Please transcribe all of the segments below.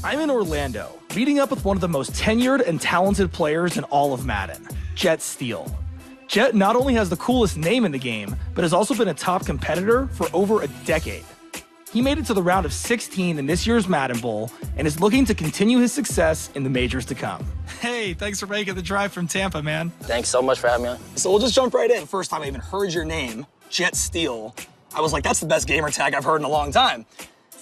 I'm in Orlando, meeting up with one of the most tenured and talented players in all of Madden, Jet Steele. Jet not only has the coolest name in the game, but has also been a top competitor for over a decade. He made it to the round of 16 in this year's Madden Bowl and is looking to continue his success in the majors to come. Hey, thanks for making the drive from Tampa, man. Thanks so much for having me on. So we'll just jump right in. The first time I even heard your name, Jet Steele, I was like, that's the best gamer tag I've heard in a long time.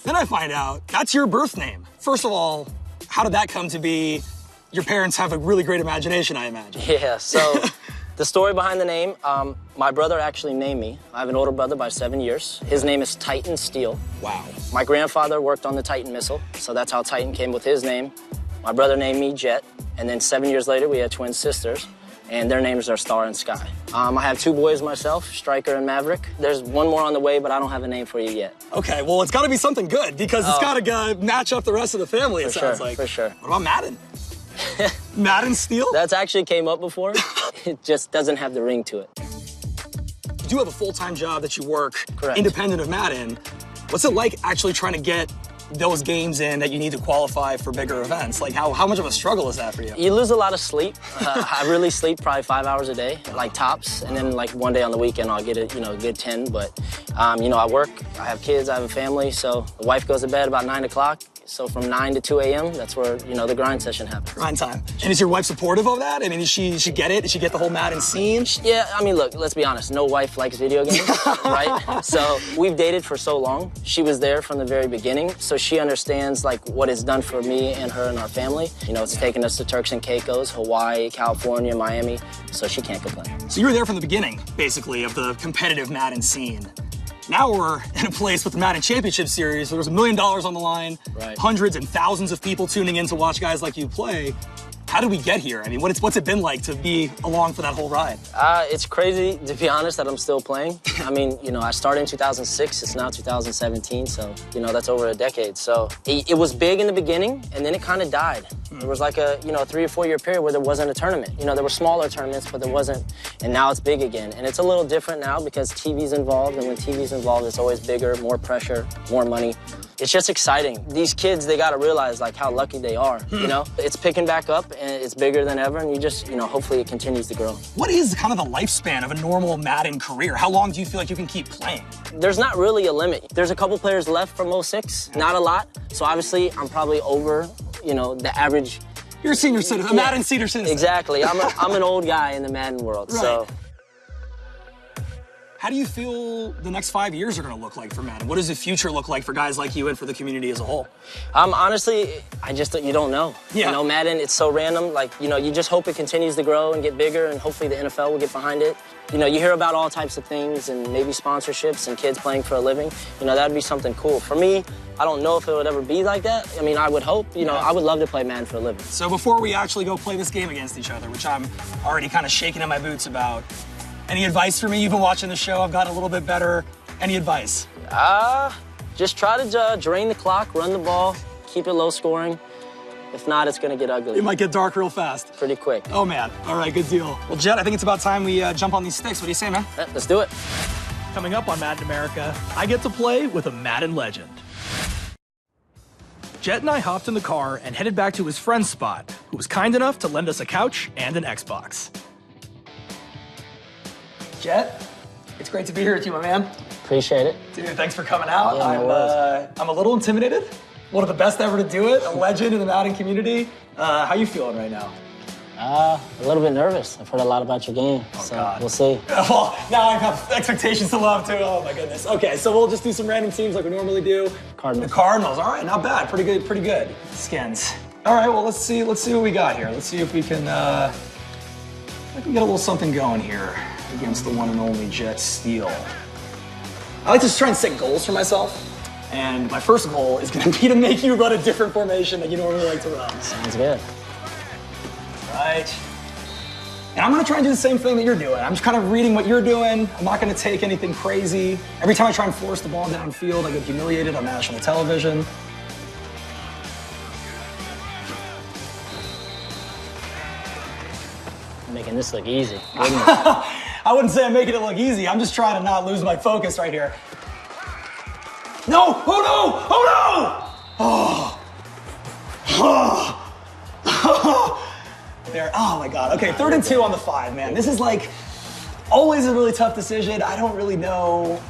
Then I find out that's your birth name. First of all, how did that come to be? Your parents have a really great imagination, I imagine. Yeah, so the story behind the name, my brother actually named me. I have an older brother by 7 years. His name is Titan Steele. Wow. My grandfather worked on the Titan missile, so that's how Titan came with his name. My brother named me Jet, and then 7 years later, we had twin sisters, and their names are Star and Sky. I have 2 boys myself, Striker and Maverick. There's one more on the way, but I don't have a name for you yet. Okay, well, it's got to be something good, because it's got to match up the rest of the family, it sounds like. For sure. What about Madden? Madden Steele? That's actually came up before. It just doesn't have the ring to it. You do have a full-time job that you work Correct. Independent of Madden. What's it like actually trying to get those games in that you need to qualify for bigger events? Like, how much of a struggle is that for you? You lose a lot of sleep. I really sleep probably 5 hours a day, like tops, and then like one day on the weekend I'll get a good 10. But I work, I have kids, I have a family, so the wife goes to bed about 9 o'clock. So from 9 to 2 a.m., that's where, the grind session happens. Grind time. And is your wife supportive of that? I mean, does she get it? Does she get the whole Madden scene? Yeah, I mean, look, let's be honest. No wife likes video games, right? So we've dated for so long. She was there from the very beginning, so she understands, like, what it's done for me and her and our family. It's taken us to Turks and Caicos, Hawaii, California, Miami, so she can't complain. So you were there from the beginning, basically, of the competitive Madden scene. Now we're in a place with the Madden Championship Series where there's $1 million on the line, right. Hundreds and thousands of people tuning in to watch guys like you play. How did we get here? I mean, what's it been like to be along for that whole ride? It's crazy, to be honest, that I'm still playing. I mean, I started in 2006, it's now 2017, so, that's over a decade. So it was big in the beginning, and then it kind of died. There was like a 3 or 4 year period where there wasn't a tournament. There were smaller tournaments, but there wasn't, and now it's big again. And it's a little different now because TV's involved, and when TV's involved, it's always bigger, more pressure, more money. It's just exciting. These kids, they gotta realize like how lucky they are, It's picking back up and it's bigger than ever and you just, hopefully it continues to grow. What is kind of the lifespan of a normal Madden career? How long do you feel like you can keep playing? There's not really a limit. There's a couple players left from 06, not a lot. So obviously I'm probably over, the average. You're a senior citizen, a Madden senior citizen. Exactly, I'm an old guy in the Madden world, right. So. How do you feel the next 5 years are going to look like for Madden? What does the future look like for guys like you and for the community as a whole? Honestly, you don't know. Yeah. Madden, it's so random. Like, you just hope it continues to grow and get bigger, and hopefully the NFL will get behind it. You hear about all types of things and maybe sponsorships and kids playing for a living. That'd be something cool. For me, I don't know if it would ever be like that. I mean, I would hope. I would love to play Madden for a living. So before we actually go play this game against each other, which I'm already kind of shaking in my boots about, any advice for me? You've been watching the show. I've gotten a little bit better. Any advice? Just try to drain the clock, run the ball, keep it low scoring. If not, it's going to get ugly. It might get dark real fast. Pretty quick. Oh, man. All right, good deal. Well, Jet, I think it's about time we jump on these sticks. What do you say, man? Yeah, let's do it. Coming up on Madden America, I get to play with a Madden legend. Jet and I hopped in the car and headed back to his friend's spot, who was kind enough to lend us a couch and an Xbox. Jet, it's great to be here with you, my man. Appreciate it. Dude, thanks for coming out. Yeah, no worries. I'm a little intimidated. One of the best ever to do it, a legend in the Madden community. How you feeling right now? A little bit nervous. I've heard a lot about your game, so God. We'll see. Well, now I have expectations to love, too. Oh, my goodness. Okay, so we'll just do some random teams like we normally do. Cardinals. The Cardinals, all right, not bad. Pretty good. Skins. All right, well, let's see what we got here. Let's see if we can, get a little something going here against the one and only Jet Steele. I like to try and set goals for myself. And my first goal is going to be to make you run a different formation than you normally like to run. Sounds good. Right. And I'm going to try and do the same thing that you're doing. I'm just kind of reading what you're doing. I'm not going to take anything crazy. Every time I try and force the ball downfield, I get humiliated on national television. Making this look easy. I wouldn't say I'm making it look easy. I'm just trying to not lose my focus right here. No! Oh no! Oh no! Oh! Oh my God. Okay, 3rd and 2 on the 5, man. This is like always a really tough decision. I don't really know.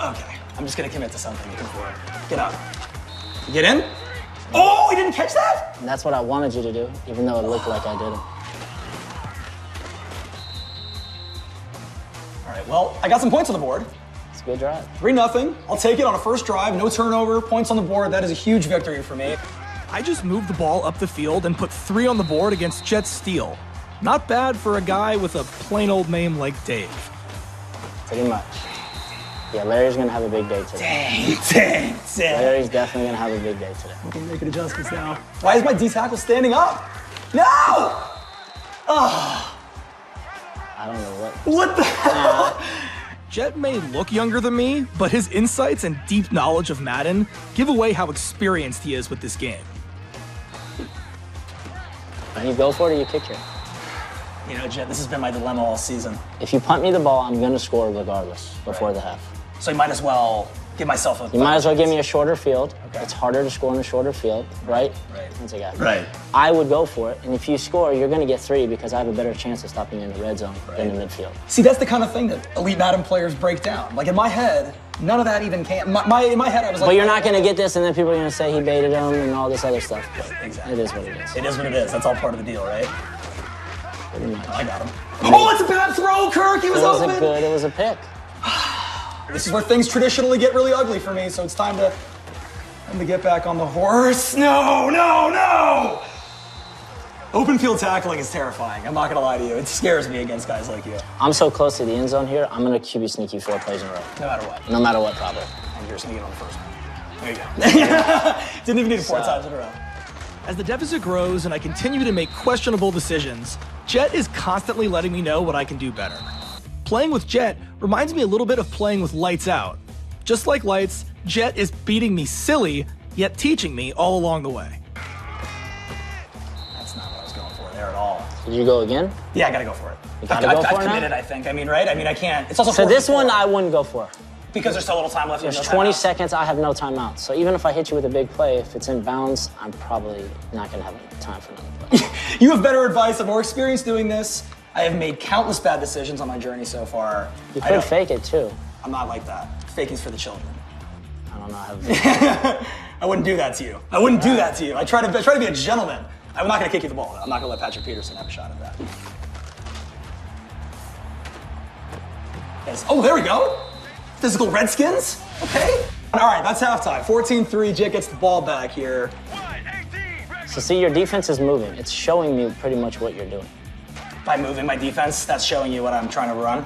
Okay, I'm just gonna commit to something. Get up. Get in. Oh, he didn't catch that? And that's what I wanted you to do, even though it looked like I didn't. All right, well, I got some points on the board. It's a good drive. 3-0. I'll take it on a first drive. No turnover, points on the board. That is a huge victory for me. I just moved the ball up the field and put 3 on the board against Jet Steele. Not bad for a guy with a plain old name like Dave. Pretty much. Yeah, Larry's going to have a big day today. Dang. Larry's definitely going to have a big day today. I'm making adjustments now. Why is my D tackle standing up? No! Oh. I don't know what. What the hell? Jet may look younger than me, but his insights and deep knowledge of Madden give away how experienced he is with this game. And you go for it or you kick it. You know, Jet, this has been my dilemma all season. If you punt me the ball, I'm going to score regardless before the half. So you might as well give myself a... You might as well give me a shorter field. Okay. It's harder to score in a shorter field, right? Right. Once I got it. Right. I would go for it, and if you score, you're going to get 3 because I have a better chance of stopping you in the red zone than the midfield. See, that's the kind of thing that elite Madden players break down. Like in my head, none of that even came. In my head, I was like... But you're not going to get this, and then people are going to say he baited him and all this other stuff. But Exactly. It is what it is. It is what it is. That's all part of the deal, right? Pretty much. I got him. Oh, it's a bad throw, Kirk. He was open. It was a pick. This is where things traditionally get really ugly for me, so it's time to get back on the horse. No! Open field tackling is terrifying. I'm not gonna lie to you. It scares me against guys like you. I'm so close to the end zone here, I'm going to QB sneak you 4 plays in a row. No matter what. No matter what, probably. And you're sneaking on the first one. There you go. Didn't even need it 4 times in a row. As the deficit grows and I continue to make questionable decisions, Jet is constantly letting me know what I can do better. Playing with Jet reminds me a little bit of playing with Lights Out. Just like Lights, Jet is beating me silly, yet teaching me all along the way. That's not what I was going for there at all. Did you go again? Yeah, I gotta go for it. You gotta go for it I've now? committed, I think. I mean, right? I mean, I can't. It's also So this 4-4. one I wouldn't go for. Because there's so little time left. There's no 20 timeouts. seconds, I have no timeout. So even if I hit you with a big play, if it's in bounds, I'm probably not going to have time for another play. You have better advice. I'm more experienced doing this. I have made countless bad decisions on my journey so far. You could fake it too. I'm not like that. Faking's for the children. I don't know how. I wouldn't do that to you. I wouldn't do that to you. I try to be a gentleman. I'm not going to kick you the ball. I'm not going to let Patrick Peterson have a shot at that. Yes. Oh, there we go. Physical Redskins. Okay. All right, that's halftime. 14-3. Jet gets the ball back here. So see, your defense is moving. It's showing me pretty much what you're doing. By moving my defense, that's showing you what I'm trying to run.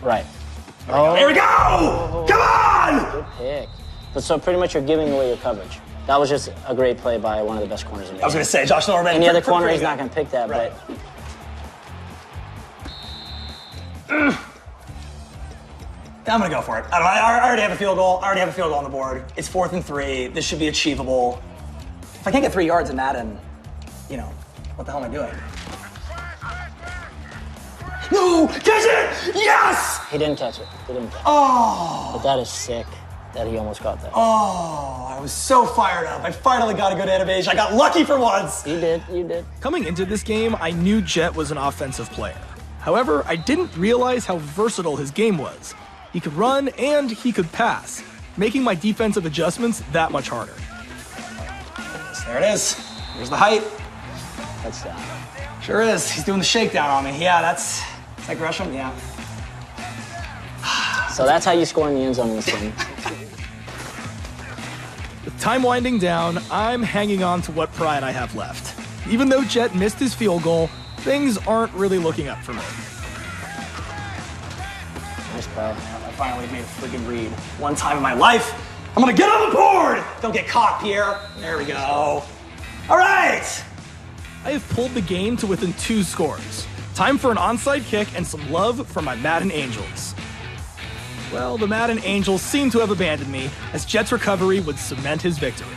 Right. There we go! Come on! Good pick. But so pretty much you're giving away your coverage. That was just a great play by one of the best corners in the game. I was going to say, Josh Norman. Any other corner, he's not going to pick that, Right. but... I'm going to go for it. I already have a field goal. I already have a field goal on the board. It's 4th and 3. This should be achievable. If I can't get 3 yards in Madden, you know, what the hell am I doing? No! Catch it! Yes! He didn't catch it. He didn't catch it. Oh! But that is sick that he almost got that. Oh, I was so fired up. I finally got a good animation. I got lucky for once. You did. You did. Coming into this game, I knew Jet was an offensive player. However, I didn't realize how versatile his game was. He could run and he could pass, making my defensive adjustments that much harder. There it is. Here's the height. That's Sure is. He's doing the shakedown on me. Yeah, that's like Gresham. Yeah. So that's how you score in the end zone in this game. With time winding down, I'm hanging on to what pride I have left. Even though Jet missed his field goal, things aren't really looking up for me. Nice play. I finally made a freaking read. One time in my life. I'm gonna get on the board! Don't get caught, Pierre. There we go. All right! I have pulled the game to within 2 scores. Time for an onside kick and some love for my Madden Angels. Well, the Madden Angels seem to have abandoned me, as Jet's recovery would cement his victory.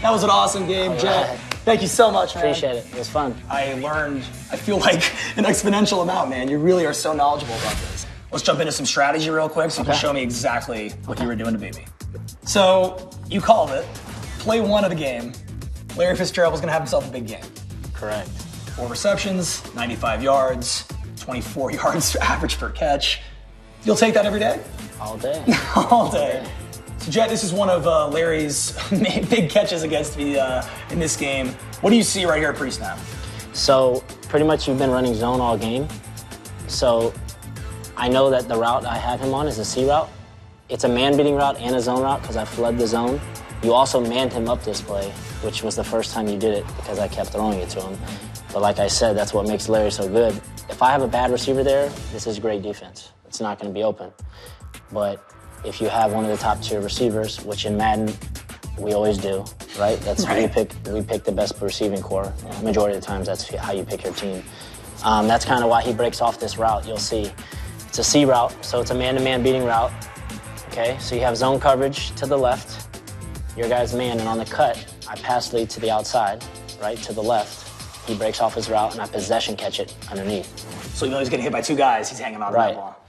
That was an awesome game, Jet. right. Thank you so much, man. Appreciate it. It was fun. I learned, I feel like, an exponential amount, man. You really are so knowledgeable about this. Let's jump into some strategy real quick so you can show me exactly what you were doing to beat me. So, you called it. Play 1 of the game. Larry Fitzgerald was going to have himself a big game. Correct. 4 receptions, 95 yards, 24 yards average per catch. You'll take that every day? All day. All day. So, Jet, this is one of Larry's big catches against me in this game. What do you see right here at pre-snap? So, pretty much you've been running zone all game. So, I know that the route I have him on is a C route. It's a man-beating route and a zone route because I flood the zone. You also manned him up this play, which was the first time you did it because I kept throwing it to him. But like I said, that's what makes Larry so good. If I have a bad receiver there, this is great defense. It's not going to be open. But if you have one of the top-tier receivers, which in Madden we always do, right? That's right. We pick the best receiving core. Majority of the times, that's how you pick your team. That's kind of why he breaks off this route. You'll see it's a C route, so it's a man-to-man beating route. Okay, so you have zone coverage to the left. Your guy's man, and on the cut, I pass lead to the outside, right, to the left. He breaks off his route, and I possession catch it underneath. So you know he's getting hit by 2 guys. He's hanging on to that ball.